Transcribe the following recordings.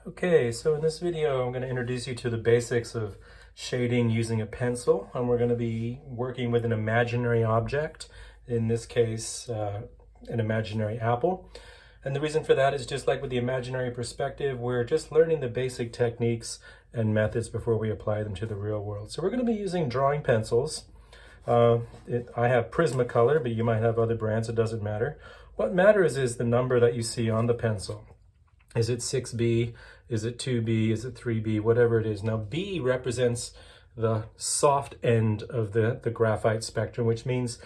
Okay, so in this video I'm going to introduce you to the basics of shading using a pencil, and we're going to be working with an imaginary object, in this case an imaginary apple. And the reason for that is, just like with the imaginary perspective, we're just learning the basic techniques and methods before we apply them to the real world. So we're going to be using drawing pencils. I have Prismacolor, but you might have other brands, it doesn't matter. What matters is the number that you see on the pencil. Is it 6B? Is it 2B? Is it 3B? Whatever it is. Now, B represents the soft end of the graphite spectrum, which means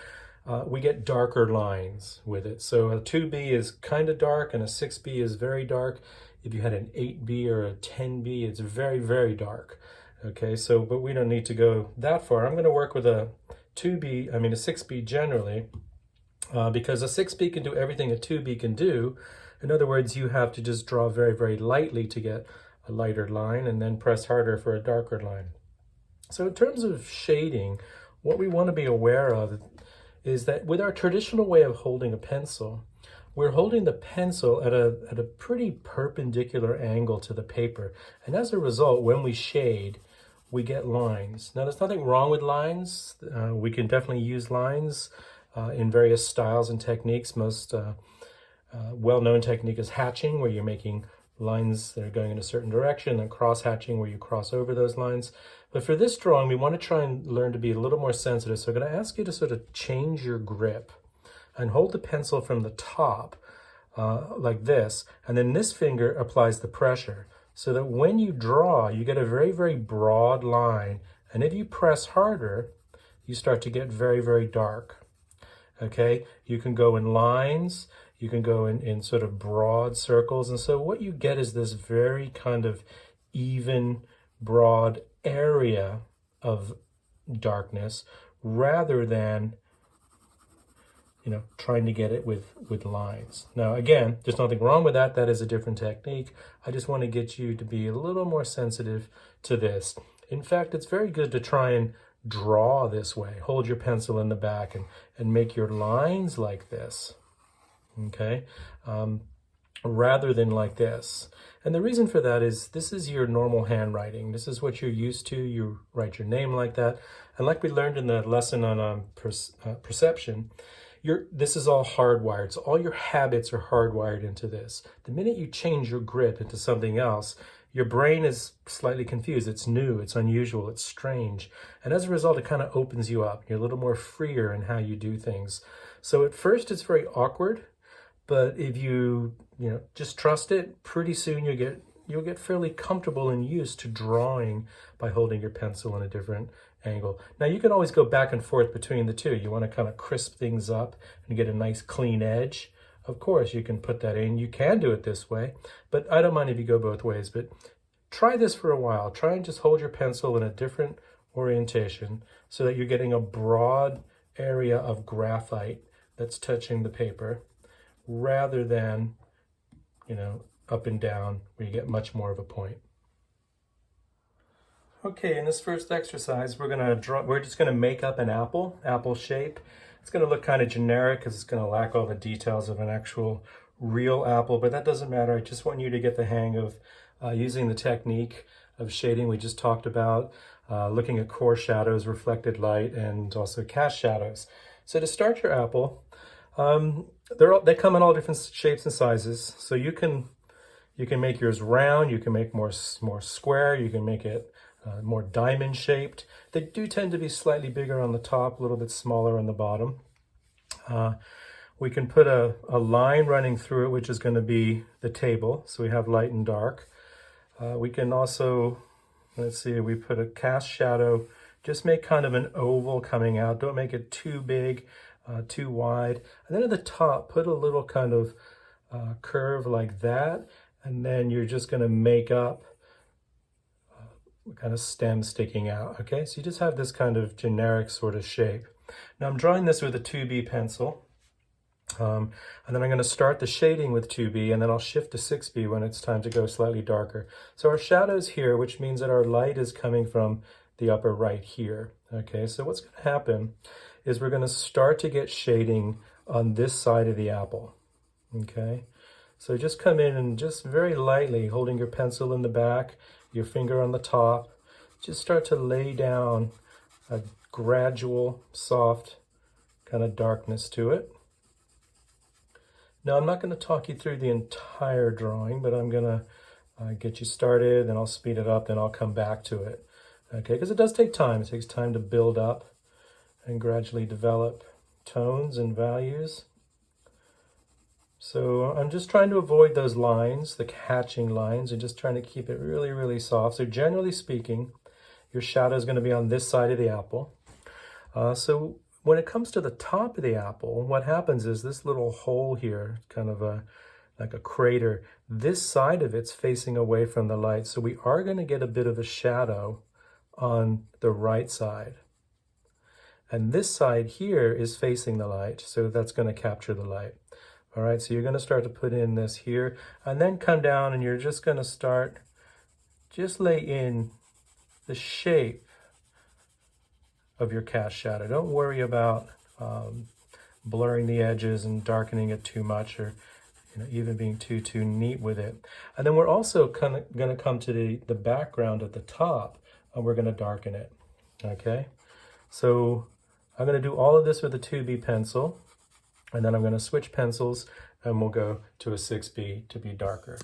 we get darker lines with it. So a 2B is kind of dark and a 6B is very dark. If you had an 8B or a 10B, it's very, very dark. Okay, so, but we don't need to go that far. I'm going to work with a 6B generally, because a 6B can do everything a 2B can do. In other words, you have to just draw very, very lightly to get a lighter line and then press harder for a darker line. So in terms of shading, what we want to be aware of is that with our traditional way of holding a pencil, we're holding the pencil at a pretty perpendicular angle to the paper. And as a result, when we shade, we get lines. Now, there's nothing wrong with lines. We can definitely use lines in various styles and techniques. Most well-known technique is hatching, where you're making lines that are going in a certain direction, and cross-hatching, where you cross over those lines. But for this drawing, we want to try and learn to be a little more sensitive. So I'm going to ask you to sort of change your grip and hold the pencil from the top like this, and then this finger applies the pressure, so that when you draw, you get a very, very broad line. And if you press harder, you start to get very, very dark. Okay, you can go in lines, you can go in sort of broad circles. And so what you get is this very kind of even, broad area of darkness, rather than, trying to get it with lines. Now, again, there's nothing wrong with that. That is a different technique. I just want to get you to be a little more sensitive to this. In fact, it's very good to try and draw this way. Hold your pencil in the back and make your lines like this, okay, rather than like this. And the reason for that is, this is your normal handwriting. This is what you're used to. You write your name like that. And like we learned in the lesson on perception, this is all hardwired. So all your habits are hardwired into this. The minute you change your grip into something else, your brain is slightly confused. It's new, it's unusual, it's strange. And as a result, it kind of opens you up. You're a little more freer in how you do things. So at first, it's very awkward, but if you just trust it, pretty soon you'll get fairly comfortable and used to drawing by holding your pencil in a different angle. Now, you can always go back and forth between the two. You want to kind of crisp things up and get a nice clean edge. Of course, you can put that in. You can do it this way, but I don't mind if you go both ways. But try this for a while. Try and just hold your pencil in a different orientation so that you're getting a broad area of graphite that's touching the paper, rather than, up and down, where you get much more of a point. Okay, in this first exercise, we're just gonna make up an apple shape. It's gonna look kind of generic because it's gonna lack all the details of an actual real apple, but that doesn't matter. I just want you to get the hang of using the technique of shading we just talked about, looking at core shadows, reflected light, and also cast shadows. So to start your apple, they come in all different shapes and sizes. So you can make yours round, you can make more square, you can make it more diamond shaped. They do tend to be slightly bigger on the top, a little bit smaller on the bottom. We can put a line running through it, which is going to be the table. So we have light and dark. We can also, let's see, we put a cast shadow. Just make kind of an oval coming out. Don't make it too big, too wide. And then at the top, put a little kind of curve like that. And then you're just going to make up kind of stem sticking out. Okay, so you just have this kind of generic sort of shape. Now I'm drawing this with a 2B pencil. And then I'm going to start the shading with 2B, and then I'll shift to 6B when it's time to go slightly darker. So our shadow's here, which means that our light is coming from the upper right here. Okay, so what's going to happen is we're going to start to get shading on this side of the apple. Okay, So just come in and just very lightly, holding your pencil in the back, your finger on the top, just start to lay down a gradual, soft kind of darkness to it. Now, I'm not going to talk you through the entire drawing, but I'm going to get you started, then I'll speed it up, then I'll come back to it. Okay, because it does take time. It takes time to build up and gradually develop tones and values. So I'm just trying to avoid those lines, the catching lines, and just trying to keep it really, really soft. So generally speaking, your shadow is going to be on this side of the apple. So when it comes to the top of the apple, what happens is this little hole here, kind of like a crater, this side of it's facing away from the light. So we are going to get a bit of a shadow on the right side. And this side here is facing the light, so that's going to capture the light. All right, so you're going to start to put in this here, and then come down and you're just going to start, just lay in the shape of your cast shadow. Don't worry about blurring the edges and darkening it too much, or even being too neat with it. And then we're also kind of going to come to the background at the top, and we're going to darken it. Okay, so I'm going to do all of this with a 2B pencil, and then I'm going to switch pencils, and we'll go to a 6B to be darker.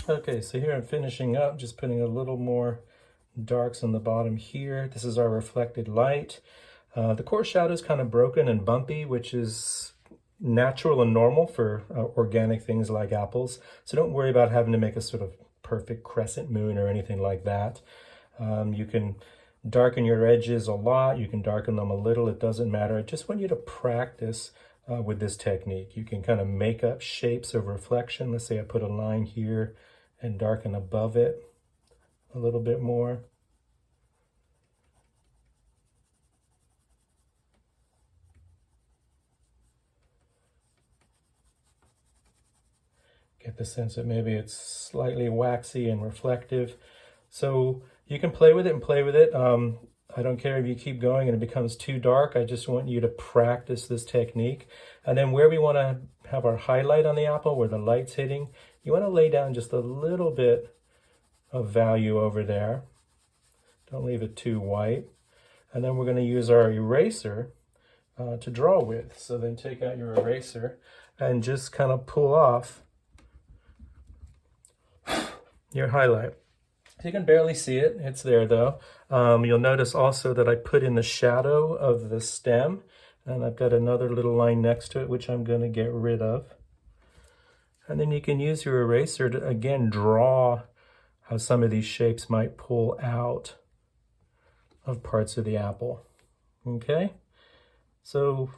Okay, so here I'm finishing up, just putting a little more darks on the bottom here. This is our reflected light. The core shadow is kind of broken and bumpy, which is natural and normal for organic things like apples. So don't worry about having to make a sort of perfect crescent moon or anything like that. You can darken your edges a lot. You can darken them a little. It doesn't matter. I just want you to practice with this technique. You can kind of make up shapes of reflection. Let's say I put a line here and darken above it a little bit more. Get the sense that maybe it's slightly waxy and reflective. So you can play with it and play with it. I don't care if you keep going and it becomes too dark. I just want you to practice this technique. And then where we want to have our highlight on the apple, where the light's hitting, you want to lay down just a little bit of value over there. Don't leave it too white. And then we're going to use our eraser to draw with. So then take out your eraser and just kind of pull off your highlight. You can barely see it. It's there though. You'll notice also that I put in the shadow of the stem, and I've got another little line next to it, which I'm going to get rid of. And then you can use your eraser to, again, draw how some of these shapes might pull out of parts of the apple. Okay? So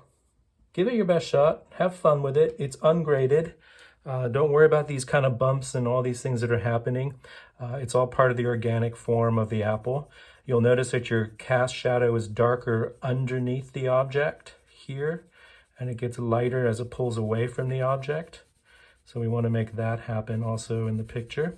give it your best shot. Have fun with it. It's ungraded. Don't worry about these kind of bumps and all these things that are happening. It's all part of the organic form of the apple. You'll notice that your cast shadow is darker underneath the object here, and it gets lighter as it pulls away from the object. So we want to make that happen also in the picture.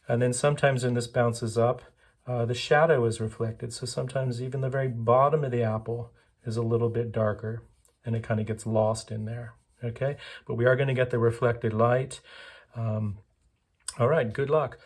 And then sometimes when this bounces up, the shadow is reflected. So sometimes even the very bottom of the apple is a little bit darker, and it kind of gets lost in there. Okay, but we are going to get the reflected light. All right, good luck.